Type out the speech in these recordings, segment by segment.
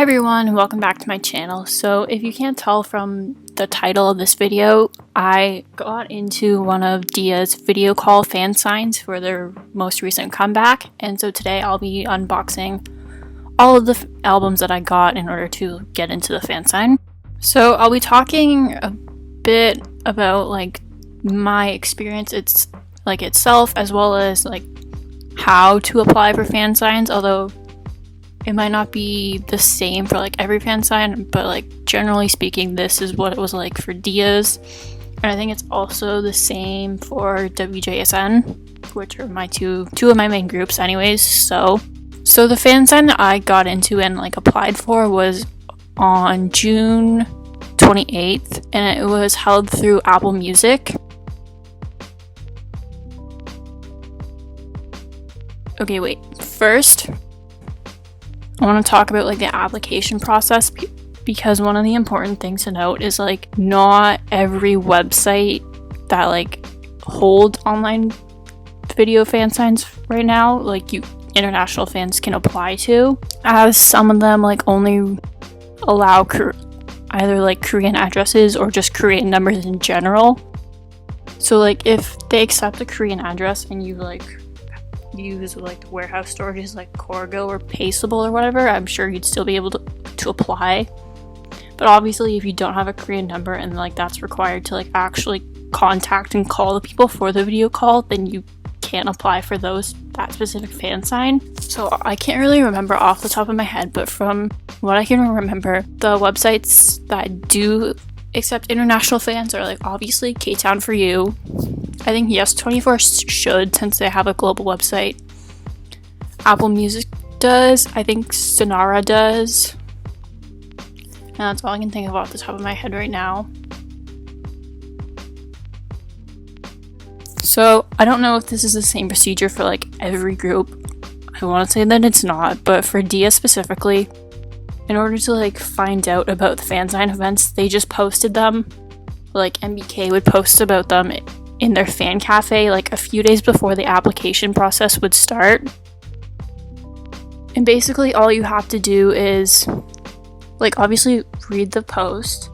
everyone, and welcome back to my channel. So if you can't tell from the title of this video, I got into one of Dia's video call fan signs for their most recent comeback, and so today I'll be unboxing all of the albums that I got in order to get into the fan sign. So I'll be talking a bit about like my experience itself, as well as like how to apply for fan signs, although it might not be the same for like every fan sign, but like generally speaking, this is what it was like for Dia's. And I think it's also the same for WJSN, which are my two of my main groups anyways. So the fan sign that I got into and like applied for was on June 28th, and it was held through Apple Music. Okay, wait. First, I want to talk about like the application process, because one of the important things to note is like not every website that like holds online video fan signs right now, like international fans can apply to, as some of them like only allow either like Korean addresses or just Korean numbers in general. So like if they accept a Korean address and you like use like the warehouse storages like Corgo or Pasteable or whatever, I'm sure you'd still be able to apply. But obviously if you don't have a Korean number and like that's required to like actually contact and call the people for the video call, then you can't apply for that specific fan sign. So I can't really remember off the top of my head, but from what I can remember, the websites that do accept international fans are like obviously K-Town For You. I think Yes24 should, since they have a global website. Apple Music does. I think Sonara does. And that's all I can think of off the top of my head right now. So I don't know if this is the same procedure for like every group. I want to say that it's not, but for Dia specifically, in order to like find out about the fan sign events, they just posted them. Like MBK would post about them in their fan cafe like a few days before the application process would start. And basically all you have to do is like obviously read the post,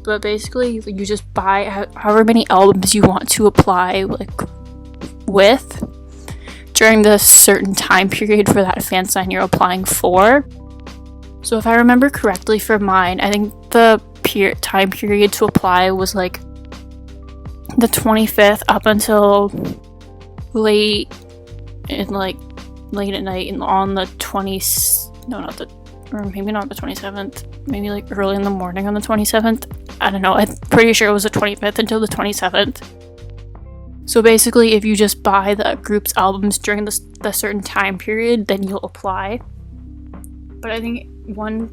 but basically you just buy however many albums you want to apply like with during the certain time period for that fan sign you're applying for. So if I remember correctly for mine, I think the time period to apply was like the 25th up until late at night and on the 27th, maybe like early in the morning on the 27th. I don't know, I'm pretty sure it was the 25th until the 27th. So basically if you just buy the group's albums during the certain time period, then you'll apply. But I think one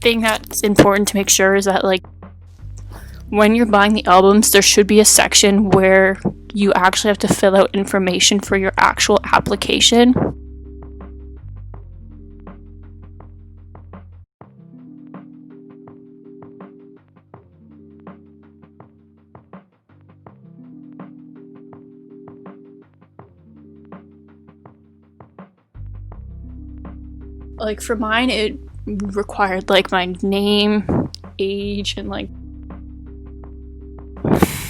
thing that's important to make sure is that like when you're buying the albums, there should be a section where you actually have to fill out information for your actual application. Like for mine, it required like my name, age, and like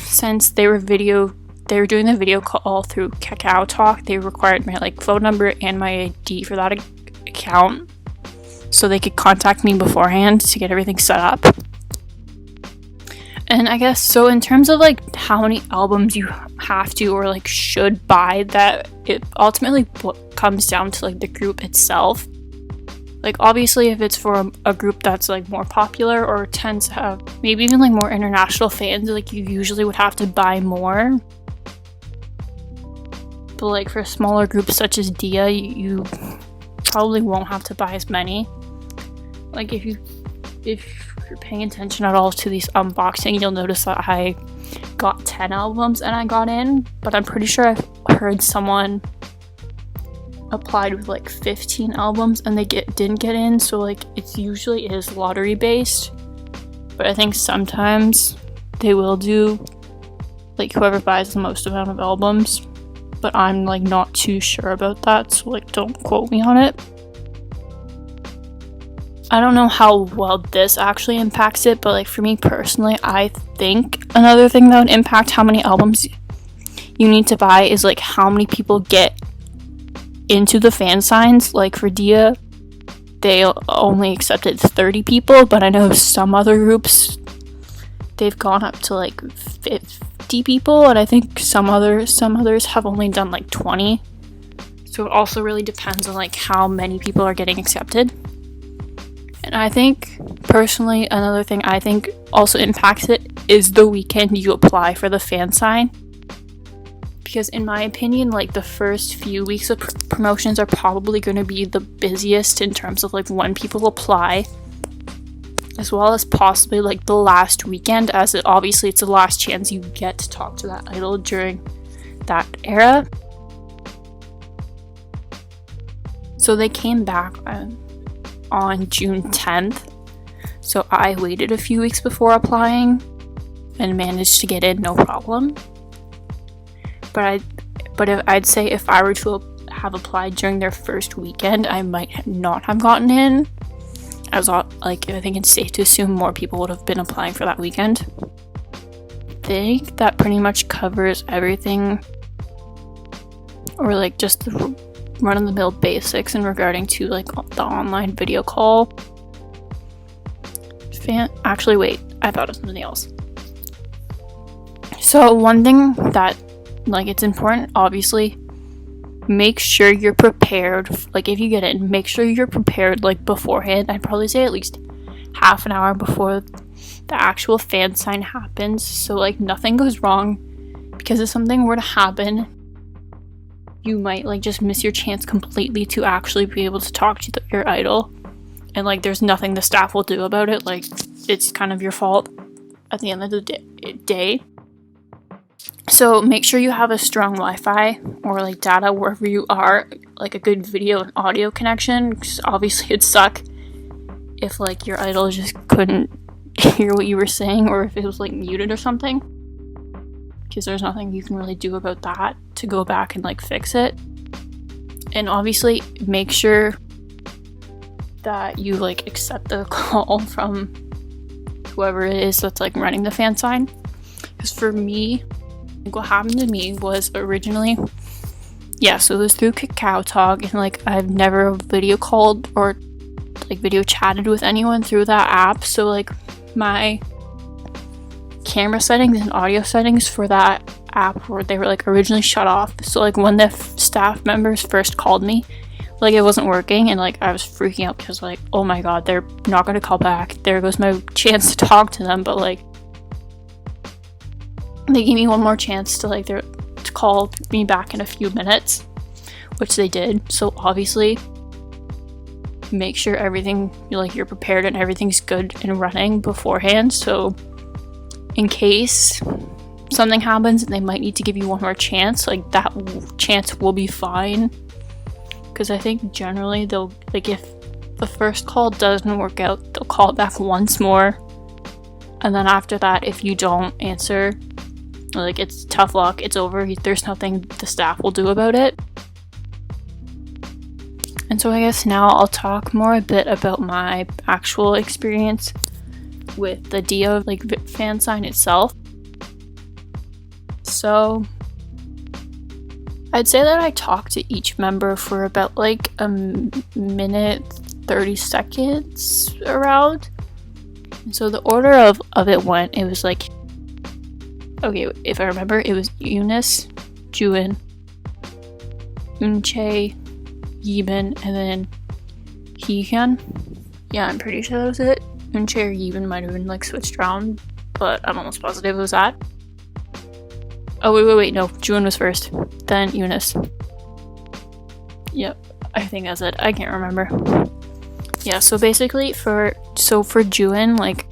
since they were doing the video call through Kakao Talk, they required my like phone number and my ID for that account so they could contact me beforehand to get everything set up. And I guess so in terms of like how many albums you have to or like should buy, that it ultimately comes down to like the group itself. Like obviously if it's for a group that's like more popular or tends to have maybe even like more international fans, like you usually would have to buy more. But like for smaller groups such as Dia, you probably won't have to buy as many. Like if you're paying attention at all to these unboxing, you'll notice that I got 10 albums and I got in, but I'm pretty sure I've heard someone applied with like 15 albums and they didn't get in. So like it usually is lottery based, but I think sometimes they will do like whoever buys the most amount of albums, but I'm like not too sure about that, so like don't quote me on it. I don't know how well this actually impacts it, but like for me personally, I think another thing that would impact how many albums you need to buy is like how many people get into the fansigns. Like for Dia, they only accepted 30 people, but I know some other groups, they've gone up to like 50 people, and I think some others have only done like 20. So it also really depends on like how many people are getting accepted. And I think personally, another thing I think also impacts it is the weekend you apply for the fansign. Because in my opinion, like the first few weeks of promotions are probably going to be the busiest in terms of like when people apply, as well as possibly like the last weekend, as it obviously it's the last chance you get to talk to that idol during that era. So they came back on June 10th. So I waited a few weeks before applying and managed to get in no problem. But I'd say if I were to have applied during their first weekend, I might not have gotten in. I think it's safe to assume more people would have been applying for that weekend. I think that pretty much covers everything, or like just the run-of-the-mill basics in regarding to like the online video call. Actually, wait, I thought of something else. So one thing that like it's important, obviously, make sure you're prepared. Like if you get in, make sure you're prepared like beforehand. I'd probably say at least half an hour before the actual fan sign happens, so like nothing goes wrong. Because if something were to happen, you might like just miss your chance completely to actually be able to talk to your idol, and like there's nothing the staff will do about it. Like it's kind of your fault at the end of the day. So make sure you have a strong Wi-Fi or like data wherever you are, like a good video and audio connection, because obviously it'd suck if like your idol just couldn't hear what you were saying, or if it was like muted or something, because there's nothing you can really do about that to go back and like fix it. And obviously make sure that you like accept the call from whoever it is that's like running the fan sign. Because for me, what happened to me was originally, so it was through Kakao Talk, and like I've never video called or like video chatted with anyone through that app. So like my camera settings and audio settings for that app they were like originally shut off. So like when the staff members first called me, like it wasn't working, and like I was freaking out because like, oh my god, they're not going to call back. There goes my chance to talk to them. But like they gave me one more chance to call me back in a few minutes, which they did. So obviously make sure everything you're prepared and everything's good and running beforehand, so in case something happens and they might need to give you one more chance, like that chance will be fine. Because I think generally they'll, like, if the first call doesn't work out, they'll call back once more, and then after that, if you don't answer, like, it's tough luck, it's over. There's nothing the staff will do about it. And so I guess now I'll talk more a bit about my actual experience with the Dia fan sign itself. So I'd say that I talked to each member for about like a minute 30 seconds around. And so the order of it went, it was like, okay, if I remember, it was Eunice, Juin, Eunchae, Yibin, and then Heehyun. Yeah, I'm pretty sure that was it. Eunchae or Yibin might have been like switched around, but I'm almost positive it was that. Oh, wait, no, Juin was first, then Eunice. Yep, I think that's it. I can't remember. Yeah, so basically for Juin, like,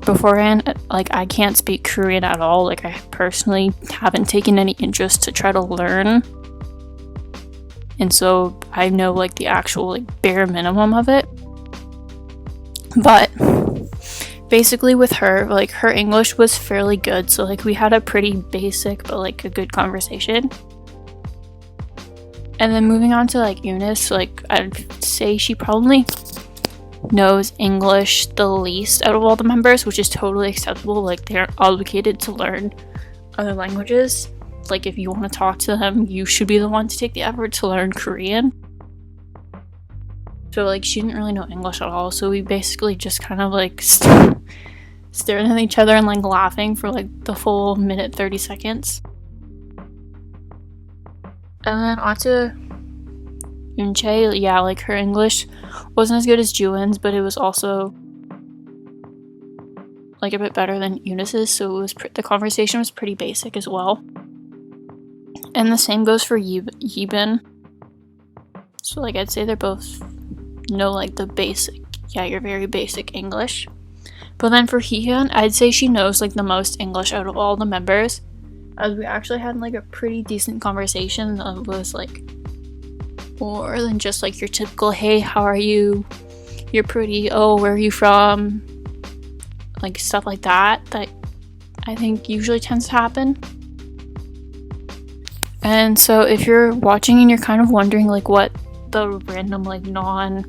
beforehand, like, I can't speak Korean at all. Like, I personally haven't taken any interest to try to learn. And so I know, like, the actual, like, bare minimum of it. But basically with her, like, her English was fairly good. So, like, we had a pretty basic, but, like, a good conversation. And then moving on to, like, Eunice, like, I'd say she probably knows English the least out of all the members, which is totally acceptable. Like, they're obligated to learn other languages. Like, if you want to talk to them, you should be the one to take the effort to learn Korean. So, like, she didn't really know English at all, so we basically just kind of, like, staring at each other and, like, laughing for, like, the full minute 30 seconds. And then onto Eunchae. Yeah, like, her English wasn't as good as Juwon's, but it was also, like, a bit better than Eunice's, so it was the conversation was pretty basic as well. And the same goes for Yibin. So, like, I'd say they're both know, like, the basic, your very basic English. But then for Heehyun, I'd say she knows, like, the most English out of all the members, as we actually had, like, a pretty decent conversation that was, like, more than just, like, your typical, hey, how are you, you're pretty, oh, where are you from, like, stuff like that I think usually tends to happen. And so if you're watching and you're kind of wondering, like, what the random, like, non-album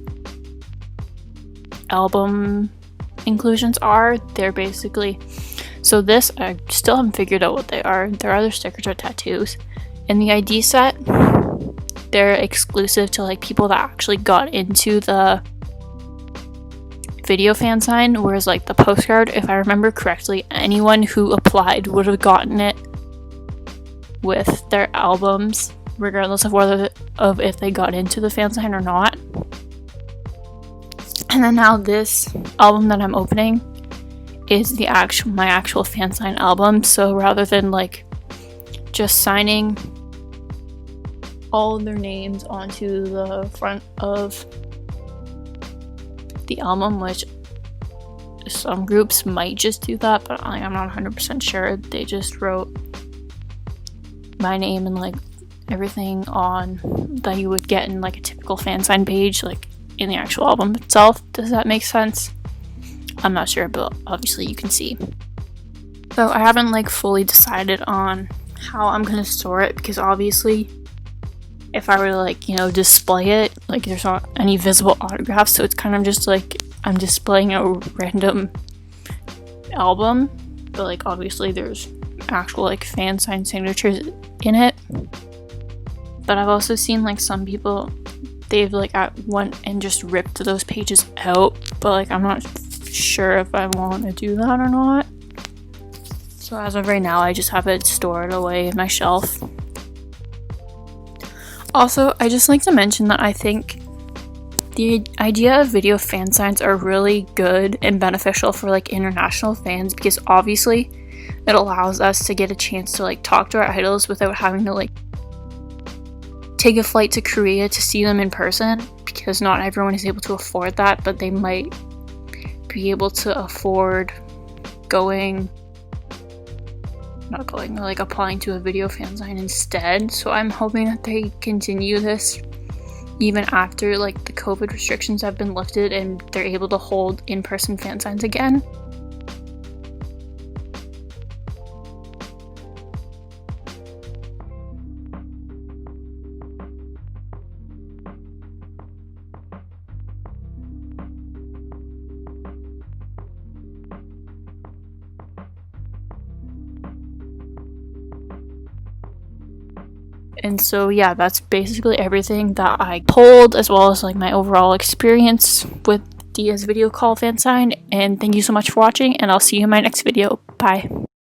inclusions are, they're basically, so this, I still haven't figured out what they are. They're either stickers or tattoos. In the ID set, they're exclusive to, like, people that actually got into the video fan sign, whereas, like, the postcard, if I remember correctly, anyone who applied would have gotten it with their albums, regardless of if they got into the fan sign or not. And then now this album that I'm opening is my actual fan sign album. So rather than, like, just signing all of their names onto the front of the album, which some groups might just do that, but I'm not 100% sure. They just wrote my name and, like, everything on that you would get in, like, a typical fan sign page, like, in the actual album itself. Does that make sense? I'm not sure, but obviously you can see. So I haven't, like, fully decided on how I'm gonna store it, because obviously if I were to, like, you know, display it, like, there's not any visible autographs, so it's kind of just like I'm displaying a random album, but, like, obviously there's actual, like, fan sign signatures in it. But I've also seen, like, some people, they've, like, went and just ripped those pages out, but, like, I'm not sure if I want to do that or not. So as of right now, I just have it stored away in my shelf. Also, I just like to mention that I think the idea of video fan signs are really good and beneficial for, like, international fans, because obviously it allows us to get a chance to, like, talk to our idols without having to, like, take a flight to Korea to see them in person, because not everyone is able to afford that, but they might be able to afford like, applying to a video fan sign instead. So I'm hoping that they continue this even after, like, the COVID restrictions have been lifted and they're able to hold in-person fan signs again. And so, yeah, that's basically everything that I pulled, as well as, like, my overall experience with Dia's video call fan sign. And thank you so much for watching, and I'll see you in my next video. Bye.